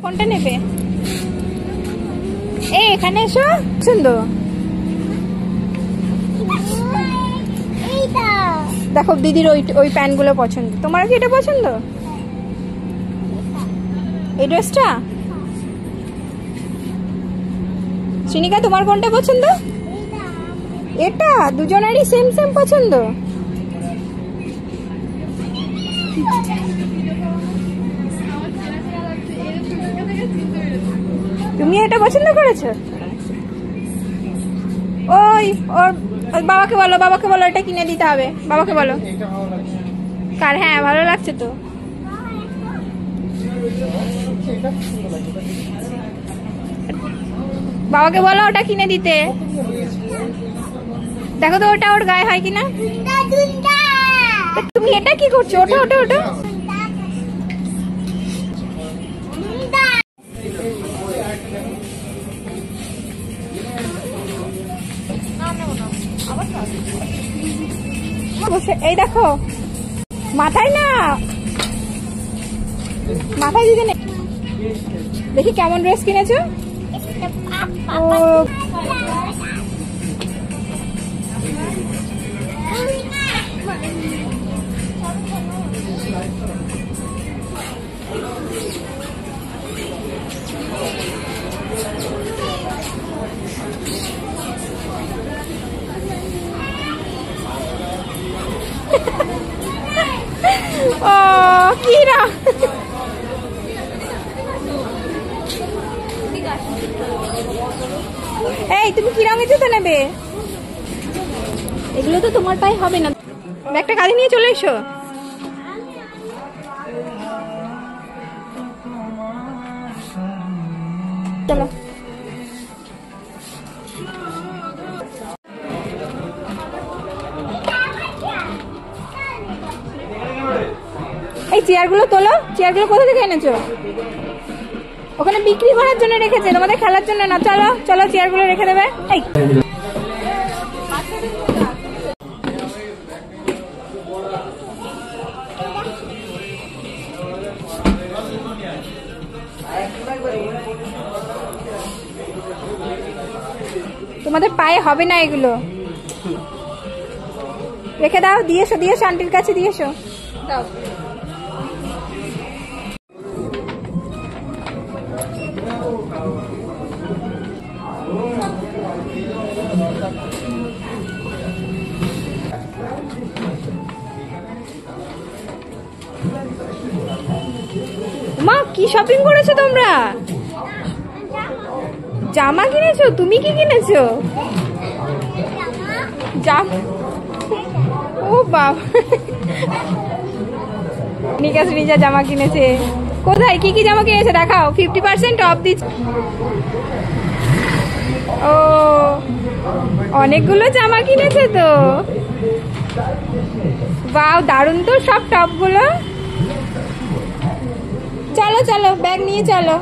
কোনটা নেবে? এই এখানে এসো। সুন্দর, দেখো দিদির ওই প্যান্ট গুলো পছন্দ। তোমার কি এটা পছন্দ? এই ড্রেসটা? শ্রীনিকা তোমার কোনটা পছন্দ? এটা দুজনেরই সেম সেম পছন্দ। তুমি এটা পছন্দ করেছো? ওই ওর বাবাকে বলো, বাবাকে বলো এটা কিনে দিতে হবে। বাবাকে বলো কার? হ্যাঁ ভালো লাগছে তো। বাবাকে বলো ওটা কিনে দিতে। দেখো তো ওটা ওর গায়ে হয় কিনা। তুমি এটা কি করছো? ওটা ওটা ওটা এই দেখো মাথায় না, মাথায় দিতে নেই। দেখি কেমন ড্রেস কিনেছো। ও কি না, এই তুমি কি রঙের জুতো নেবে? এগুলো তো তোমার পায়ে হবে না। একটা কাঁধে নিয়ে চলে এসো। চলো এই চেয়ারগুলো তোলো। চেয়ারগুলো কোথা থেকে এনেছো? ওখানে বিক্রি করার জন্য রেখেছে, তোমাদের খেলার জন্য না। চলো চলো চেয়ারগুলো রেখে দেবে। এই তোমাদের পায়ে হবে না এগুলো, রেখে দাও। দিয়েছো দিয়েছো আন্টির কাছে দিয়েছো, দাও। মা কি শপিং করেছো তোমরা? জামা কিনেছো? তুমি কি কিনেছো? জামা? ও বাবা, নিকা শ্রীজা জামা কিনেছে। কোথায় কি কি জামা কিনেছে দেখাও। 50% অফ দিচ্ছে। ও অনেকগুলো জামা কিনেছে তো। বাহ দারুণ তো সব টপ গুলো। চলো চলো ব্যাগ নিয়ে চলো।